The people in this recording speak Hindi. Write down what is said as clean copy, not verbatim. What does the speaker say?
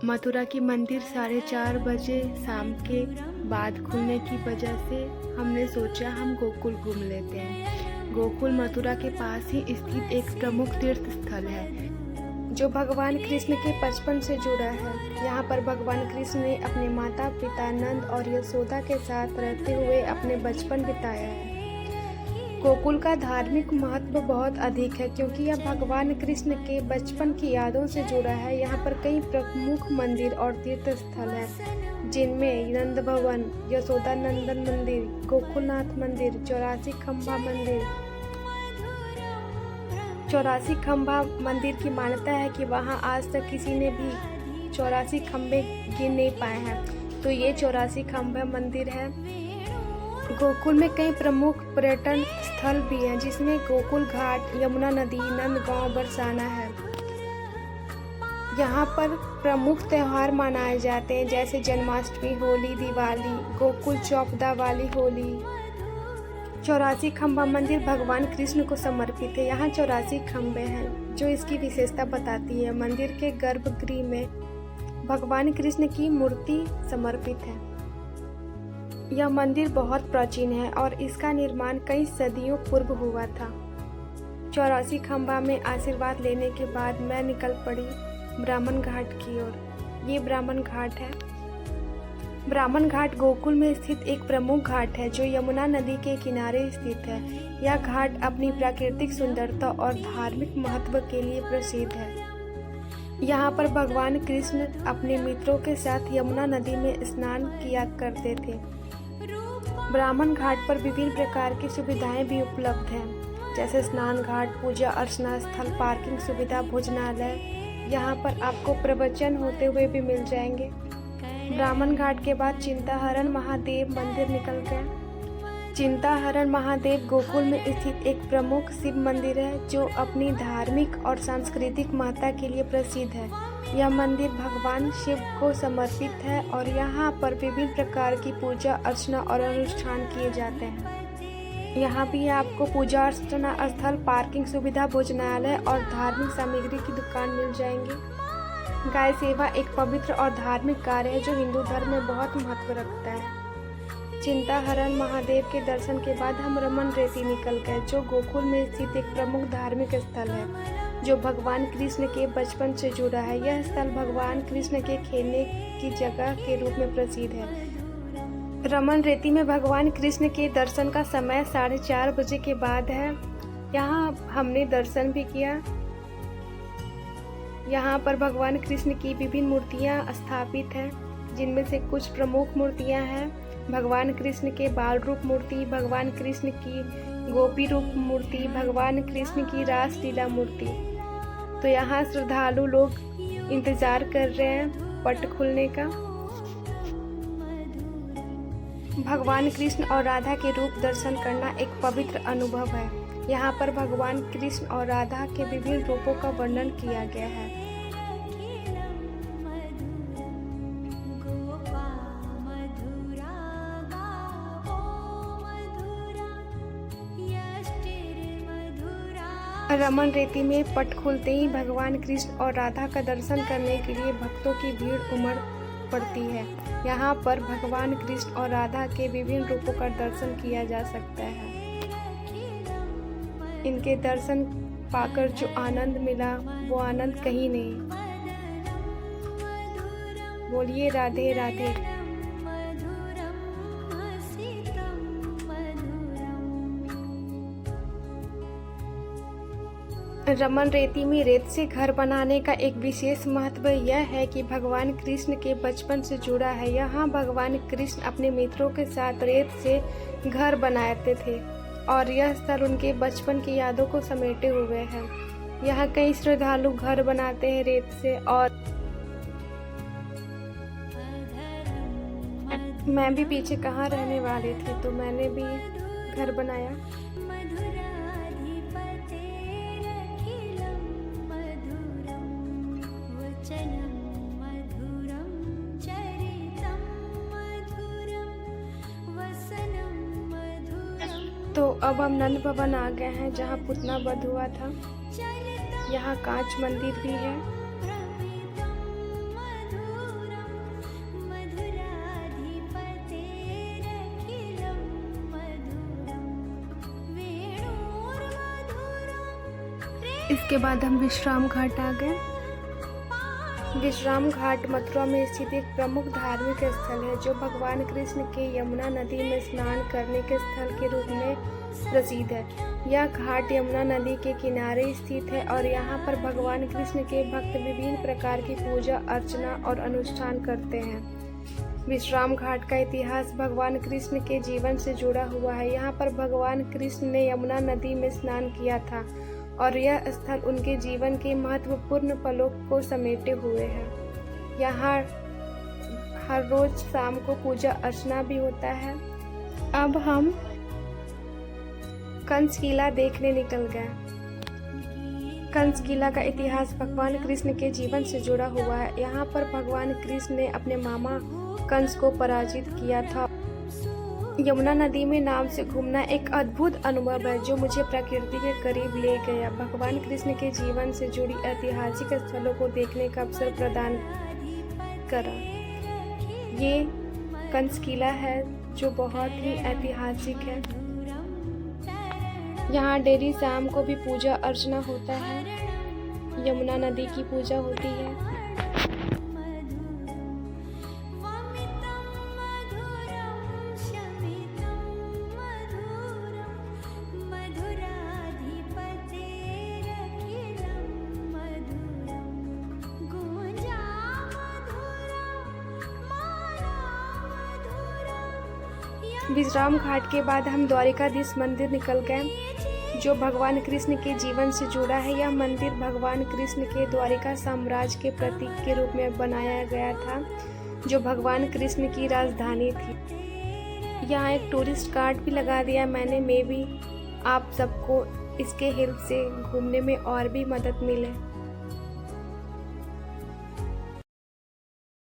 मथुरा की मंदिर 4:30 बजे शाम के बाद खुलने की वजह से हमने सोचा हम गोकुल घूम लेते हैं। गोकुल मथुरा के पास ही स्थित एक प्रमुख तीर्थ स्थल है जो भगवान कृष्ण के बचपन से जुड़ा है। यहाँ पर भगवान कृष्ण ने अपने माता पिता नंद और यशोदा के साथ रहते हुए अपने बचपन बिताया है। गोकुल का धार्मिक महत्व बहुत अधिक है क्योंकि यह भगवान कृष्ण के बचपन की यादों से जुड़ा है। यहाँ पर कई प्रमुख मंदिर और तीर्थ स्थल हैं जिनमें नंद भवन, यशोदा नंदन मंदिर, गोकुलनाथ मंदिर, 84 खंभा मंदिर। 84 खंभा मंदिर की मान्यता है कि वहाँ आज तक किसी ने भी 84 खंभे गिन नहीं पाए हैं, तो ये 84 खंभा मंदिर है। गोकुल में कई प्रमुख पर्यटन स्थल भी हैं जिसमें गोकुल घाट, यमुना नदी, नंदगांव, बरसाना है। यहाँ पर प्रमुख त्यौहार मनाए जाते हैं जैसे जन्माष्टमी, होली, दिवाली, गोकुल चौपदा वाली होली। 84 खंभा मंदिर भगवान कृष्ण को समर्पित है। यहाँ 84 खंभे हैं जो इसकी विशेषता बताती है। मंदिर के गर्भगृह में भगवान कृष्ण की मूर्ति समर्पित है। यह मंदिर बहुत प्राचीन है और इसका निर्माण कई सदियों पूर्व हुआ था। 84 खंभा में आशीर्वाद लेने के बाद मैं निकल पड़ी ब्राह्मण घाट की ओर। ये ब्राह्मण घाट है। ब्राह्मण घाट गोकुल में स्थित एक प्रमुख घाट है जो यमुना नदी के किनारे स्थित है। यह घाट अपनी प्राकृतिक सुंदरता और धार्मिक महत्व के लिए प्रसिद्ध है। यहाँ पर भगवान कृष्ण अपने मित्रों के साथ यमुना नदी में स्नान किया करते थे। ब्राह्मण घाट पर विभिन्न प्रकार की सुविधाएं भी उपलब्ध हैं जैसे स्नान घाट, पूजा अर्चना स्थल, पार्किंग सुविधा, भोजनालय। यहाँ पर आपको प्रवचन होते हुए भी मिल जाएंगे। ब्राह्मण घाट के बाद चिंताहरण महादेव मंदिर निकल गया। चिंताहरण महादेव गोकुल में स्थित एक प्रमुख शिव मंदिर है जो अपनी धार्मिक और सांस्कृतिक महत्ता के लिए प्रसिद्ध है। यह मंदिर भगवान शिव को समर्पित है और यहाँ पर विभिन्न प्रकार की पूजा अर्चना और अनुष्ठान किए जाते हैं। यहाँ भी आपको पूजा अर्चना स्थल, पार्किंग सुविधा, भोजनालय और धार्मिक सामग्री की दुकान मिल जाएंगी। गाय सेवा एक पवित्र और धार्मिक कार्य है जो हिंदू धर्म में बहुत महत्व रखता है। चिंताहरण महादेव के दर्शन के बाद हम रमन रेती निकल गए जो गोकुल में स्थित एक प्रमुख धार्मिक स्थल है जो भगवान कृष्ण के बचपन से जुड़ा है। यह स्थल भगवान कृष्ण के खेलने की जगह के रूप में प्रसिद्ध है। रमन रेती में भगवान कृष्ण के दर्शन का समय 4:30 बजे के बाद है। यहाँ हमने दर्शन भी किया। यहाँ पर भगवान कृष्ण की विभिन्न मूर्तियाँ स्थापित हैं जिनमें से कुछ प्रमुख मूर्तियाँ हैं भगवान कृष्ण के बाल रूप मूर्ति, भगवान कृष्ण की गोपी रूप मूर्ति, भगवान कृष्ण की रासलीला मूर्ति। तो यहाँ श्रद्धालु लोग इंतजार कर रहे हैं पट खुलने का। भगवान कृष्ण और राधा के रूप दर्शन करना एक पवित्र अनुभव है। यहाँ पर भगवान कृष्ण और राधा के विभिन्न रूपों का वर्णन किया गया है। रमन रेती में पट खुलते ही भगवान कृष्ण और राधा का दर्शन करने के लिए भक्तों की भीड़ उमड़ पड़ती है। यहाँ पर भगवान कृष्ण और राधा के विभिन्न रूपों का दर्शन किया जा सकता है। इनके दर्शन पाकर जो आनंद मिला वो आनंद कहीं नहीं। बोलिए राधे राधे। रमन रेती में रेत से घर बनाने का एक विशेष महत्व यह है कि भगवान कृष्ण के बचपन से जुड़ा है। यहाँ भगवान कृष्ण अपने मित्रों के साथ रेत से घर बनाते थे और यह स्थल उनके बचपन की यादों को समेटे हुए है। यहाँ कई श्रद्धालु घर बनाते हैं रेत से और मैं भी पीछे कहाँ रहने वाली थी तो मैंने भी घर बनाया। तो अब हम नंद भवन आ गए हैं जहाँ पुतना वध हुआ था। यहाँ कांच मंदिर भी है। इसके बाद हम विश्राम घाट आ गए। विश्राम घाट मथुरा में स्थित एक प्रमुख धार्मिक स्थल है जो भगवान कृष्ण के यमुना नदी में स्नान करने के स्थल के रूप में प्रसिद्ध है। यह घाट यमुना नदी के किनारे स्थित है और यहाँ पर भगवान कृष्ण के भक्त विभिन्न प्रकार की पूजा अर्चना और अनुष्ठान करते हैं। विश्राम घाट का इतिहास भगवान कृष्ण के जीवन से जुड़ा हुआ है। यहाँ पर भगवान कृष्ण ने यमुना नदी में स्नान किया था और यह स्थल उनके जीवन के महत्वपूर्ण पलों को समेटे हुए है। यहाँ हर रोज शाम को पूजा अर्चना भी होता है। अब हम कंस किला देखने निकल गए। कंस किला का इतिहास भगवान कृष्ण के जीवन से जुड़ा हुआ है। यहाँ पर भगवान कृष्ण ने अपने मामा कंस को पराजित किया था। यमुना नदी में नाव से घूमना एक अद्भुत अनुभव है जो मुझे प्रकृति के करीब ले गया। भगवान कृष्ण के जीवन से जुड़ी ऐतिहासिक स्थलों को देखने का अवसर प्रदान करा। ये कंस किला है जो बहुत ही ऐतिहासिक है। यहाँ डेली शाम को भी पूजा अर्चना होता है। यमुना नदी की पूजा होती है। विश्राम घाट के बाद हम द्वारिकाधीश मंदिर निकल गए जो भगवान कृष्ण के जीवन से जुड़ा है। यह मंदिर भगवान कृष्ण के द्वारिका साम्राज्य के प्रतीक के रूप में बनाया गया था जो भगवान कृष्ण की राजधानी थी। यहाँ एक टूरिस्ट कार्ड भी लगा दिया मैंने। मैं भी आप सबको इसके हेल्प से घूमने में और भी मदद मिले।